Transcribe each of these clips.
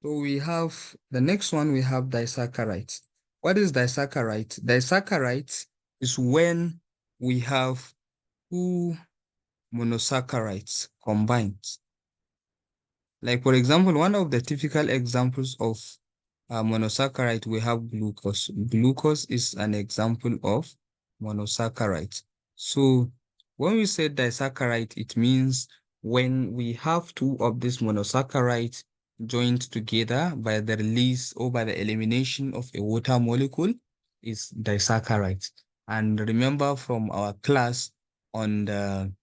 So we have the next one, we have disaccharides. What is disaccharide? Disaccharide is when we have two monosaccharides combined. Like for example, one of the typical examples of monosaccharide, we have glucose. Glucose is an example of monosaccharide. So when we say disaccharide, it means when we have two of these monosaccharides joined together by the release or by the elimination of a water molecule is disaccharide. And remember from our class on the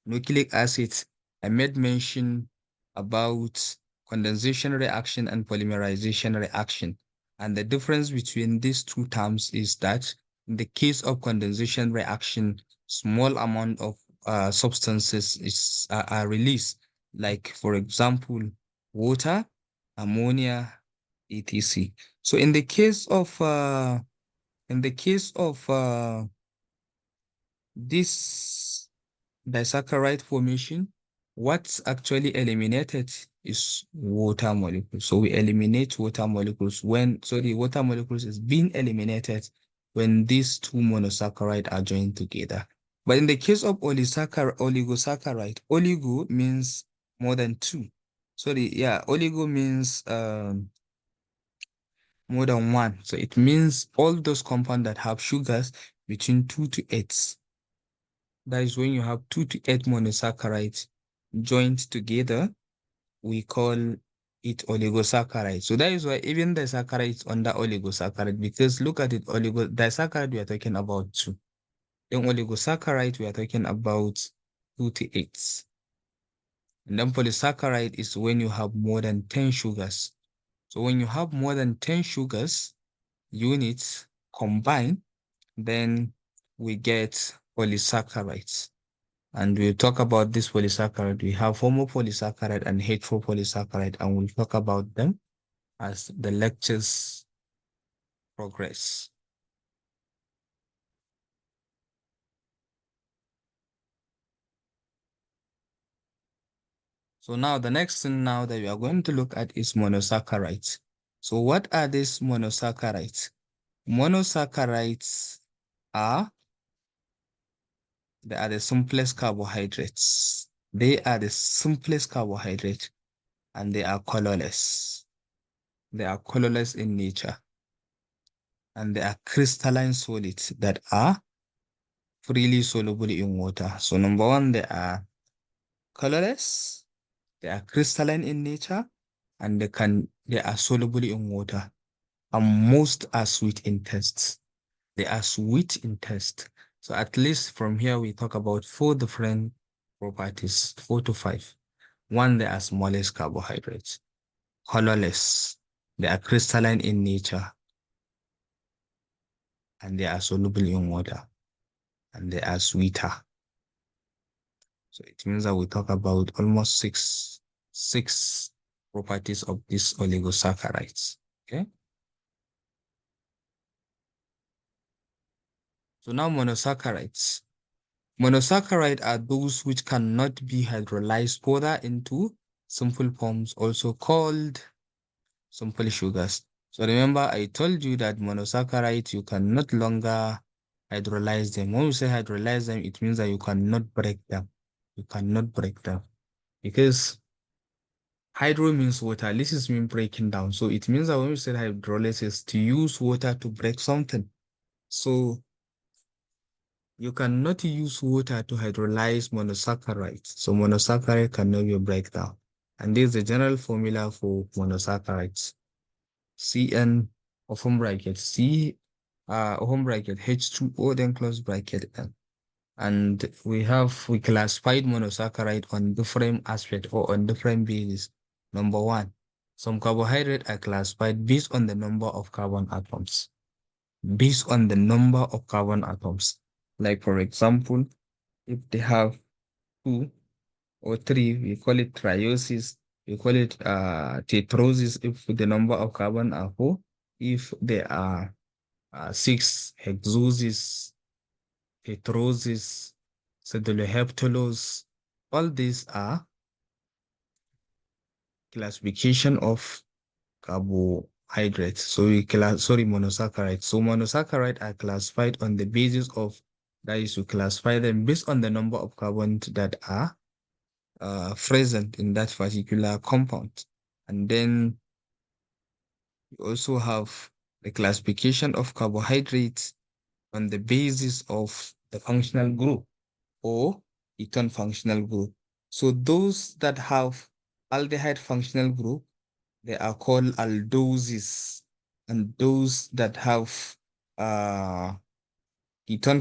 nucleic acids, I made mention about condensation reaction and polymerization reaction. And the difference between these two terms is that in the case of condensation reaction, small amount of substances are released, like for example, water, ammonia, etc. So in the case of this disaccharide formation, what's actually eliminated is water molecules. So we eliminate water molecules when, sorry, water molecules is being eliminated when these two monosaccharides are joined together. But in the case of oligosaccharide, oligo means more than two. Sorry, yeah, oligo means more than one. So it means all those compounds that have sugars between 2 to 8. That is when you have 2 to 8 monosaccharides joined together, we call it oligosaccharide. So that is why even the saccharide under oligosaccharide, because look at it, disaccharide, we are talking about 2. Then oligosaccharide, we are talking about 2 to 8. And then polysaccharide is when you have more than 10 sugars. So when you have more than 10 sugars units combined, then we get polysaccharides. And we'll talk about this polysaccharide. We have homopolysaccharide and heteropolysaccharide, and we'll talk about them as the lectures progress. So now the next thing now that we are going to look at is monosaccharides. So what are these monosaccharides? Monosaccharides they are the simplest carbohydrates. They are the simplest carbohydrate, and they are colorless. They are colorless in nature, and they are crystalline solids that are freely soluble in water. So number one, they are colorless, they are crystalline in nature, and they are soluble in water. And most are sweet in taste. They are sweet in taste. So at least from here we talk about 4 different properties, 4 to 5. One, they are smallest carbohydrates, colorless, they are crystalline in nature, and they are soluble in water, and they are sweeter. So it means that we talk about almost six properties of these oligosaccharides. Okay. So now monosaccharides. Monosaccharides are those which cannot be hydrolyzed further into simple forms, also called simple sugars. So remember, I told you that monosaccharides, you can no longer hydrolyze them. When we say hydrolyze them, it means that you cannot break them. You cannot break them because hydro means water. Lysis means breaking down. So it means that when we say hydrolysis, to use water to break something. So you cannot use water to hydrolyze monosaccharides. So monosaccharide cannot be break down. And this is the general formula for monosaccharides. Cn open bracket C open bracket H2O then close bracket N. And we classified monosaccharide on different aspects or on different bases. Number one, some carbohydrates are classified based on the number of carbon atoms. Based on the number of carbon atoms. Like for example, if they have 2 or 3, we call it triosis. We call it tetrosis if the number of carbon are 4. If there are 6, hexosis, heterosis, pseudoheptalose. All these are classification of carbohydrates. So monosaccharides. So monosaccharides are classified on the basis of, that is, we classify them based on the number of carbons that are present in that particular compound. And then we also have the classification of carbohydrates on the basis of the functional group or ketone functional group. So those that have aldehyde functional group, they are called aldoses. And those that have ketone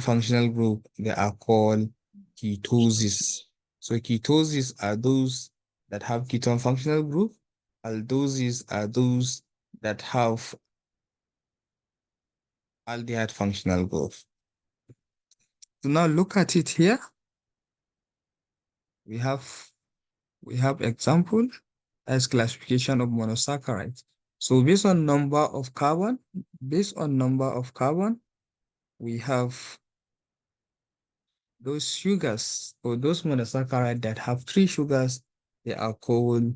functional group, they are called ketoses. So ketoses are those that have ketone functional group. Aldoses are those that have aldehyde functional group. So now look at it here. We have example as classification of monosaccharides. So based on number of carbon, we have those sugars or those monosaccharides that have 3 sugars, they are called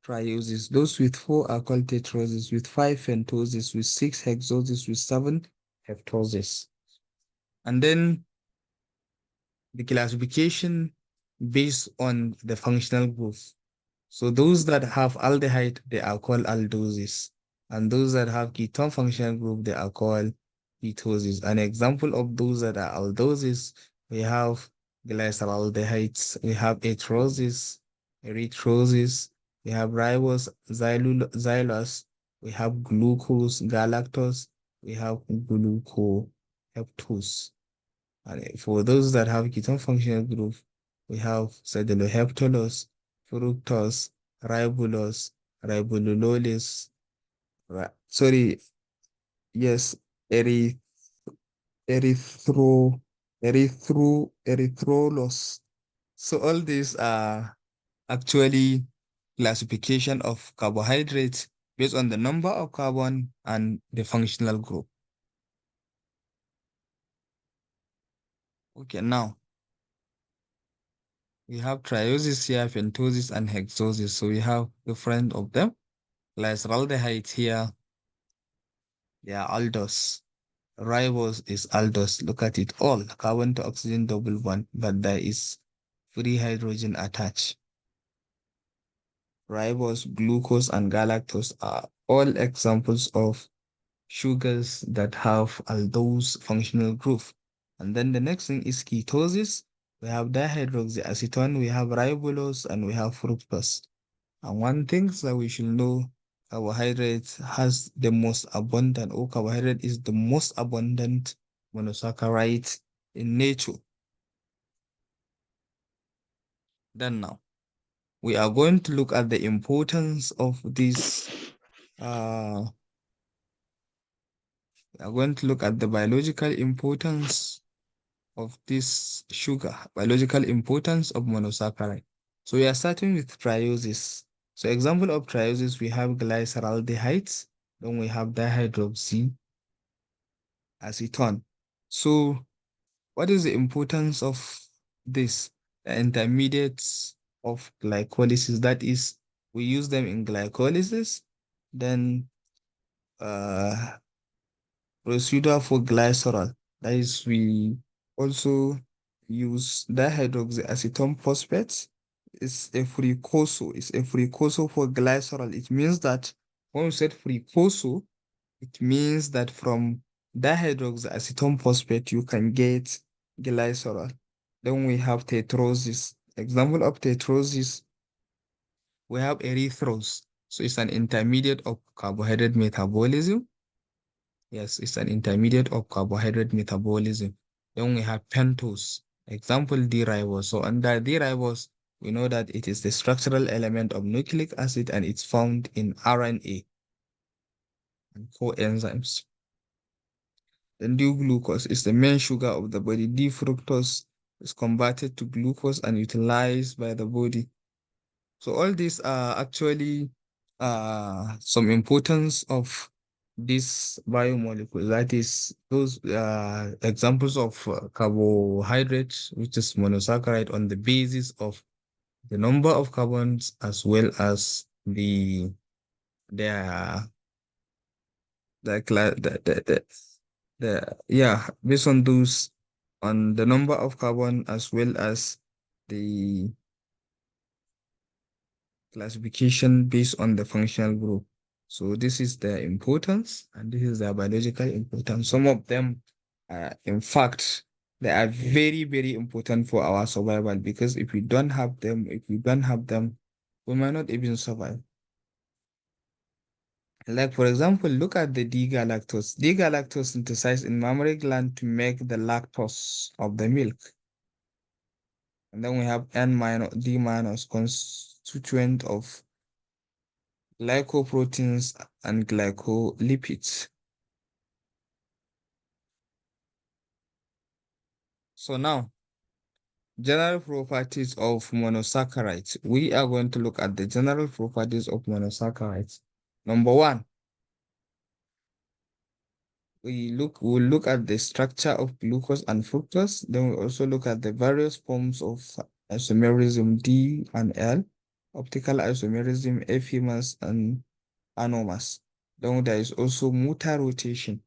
trioses. Those with 4 are called tetroses, with 5 pentoses, with 6 hexoses, with 7 heptoses. And then the classification based on the functional group. So those that have aldehyde, they are called aldoses. And those that have ketone functional group, they are called ketoses. An example of those that are aldoses, we have glyceraldehydes, we have atroses, erythroses, we have ribose, xylose, we have glucose, galactose, we have glucoheptose. And for those that have ketone functional group, we have cetyloheptulose, fructose, ribulose, ribululose, sorry, yes, eri, erythro, erythrolose. So all these are actually classification of carbohydrates based on the number of carbon and the functional group. Okay, now we have trioses here, pentoses, and hexoses. So we have different of them. Glyceraldehyde here, they are aldose. Ribose is aldose. Look at it all. Carbon to oxygen double bond, but there is free hydrogen attached. Ribose, glucose, and galactose are all examples of sugars that have aldose functional group. And then the next thing is ketosis. We have dihydroxyacetone, we have ribulose, and we have fructose. And one thing that we should know, carbohydrate has the most abundant, or carbohydrate is the most abundant monosaccharide in nature. Then now, we are going to look at the importance of this. We are going to look at the biological importance of this sugar, biological importance of monosaccharide. So we are starting with trioses. So example of trioses, we have glyceraldehydes, then we have dihydroxyacetone. So what is the importance of this? The intermediates of glycolysis, that is, we use them in glycolysis, then procedure for glycerol, that is, we also use dihydroxyacetone phosphate. It's a precursor. It's a precursor for glycerol. It means that when we said precursor, it means that from dihydroxyacetone phosphate, you can get glycerol. Then we have tetrosis. Example of tetrosis, we have erythrose. So it's an intermediate of carbohydrate metabolism. Yes, it's an intermediate of carbohydrate metabolism. Then we have pentose. Example, D-ribose. So under D-ribose, we know that it is the structural element of nucleic acid and it's found in RNA and coenzymes. Then D-glucose is the main sugar of the body. D-fructose is converted to glucose and utilized by the body. So all these are actually some importance of this biomolecule. That is those examples of carbohydrates, which is monosaccharide, on the basis of the number of carbons as well as the their yeah, based on those, on the number of carbon as well as the classification based on the functional group. So this is their importance and this is their biological importance. Some of them, in fact, they are very, very important for our survival because if we don't have them, we might not even survive. Like for example, look at the D-galactose. D-galactose synthesized in mammary gland to make the lactose of the milk. And then we have N minus D minus constituent of glycoproteins and glycolipids. So now, general properties of monosaccharides. We are going to look at the general properties of monosaccharides. Number one, we'll look at the structure of glucose and fructose. Then we also look at the various forms of isomerism D and L, optical isomerism, ephemus, and anomers. Then there is also multi-rotation.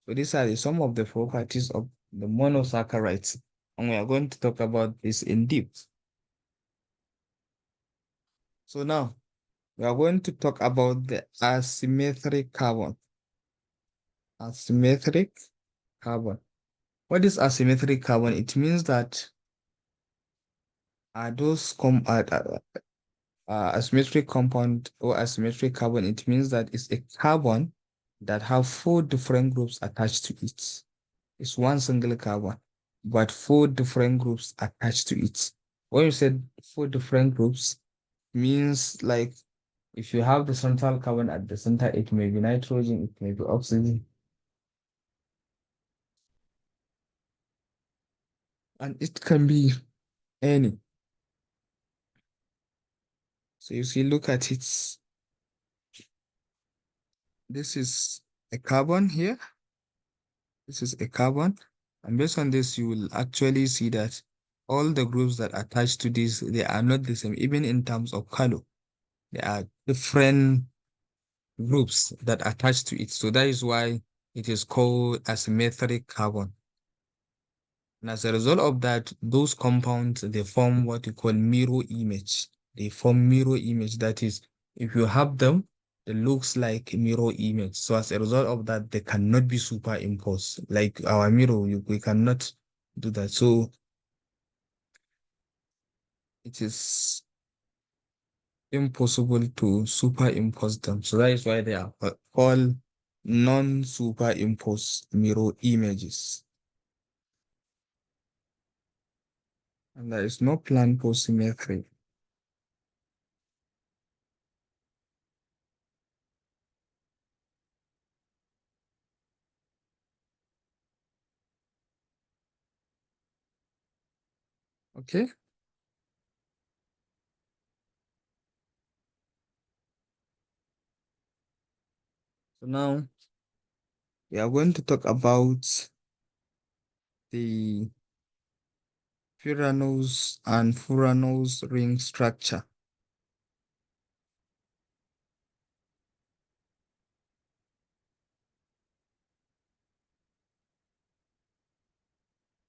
So these are some of the properties of the monosaccharides, and we are going to talk about this in depth. So now we are going to talk about the asymmetric carbon. Asymmetric carbon. What is asymmetric carbon? It means that those asymmetric compound or asymmetric carbon. It means that it's a carbon that have four different groups attached to it. It's one single carbon, but four different groups attached to it. When you said four different groups, means like if you have the central carbon at the center, it may be nitrogen, it may be oxygen, and it can be any. So you see, look at it. This is a carbon here. This is a carbon. And based on this, you will actually see that all the groups that attach to this, they are not the same, even in terms of color. There are different groups that attach to it. So that is why it is called asymmetric carbon. And as a result of that, those compounds, they form what we call mirror image. They form mirror image. That is, if you have them, it looks like a mirror image. So as a result of that, they cannot be superimposed. Like our mirror, we cannot do that. So it is impossible to superimpose them. So that is why they are called non-superimposed mirror images. And there is no plan for symmetry. Okay. So now we are going to talk about the furanose and furanose ring structure.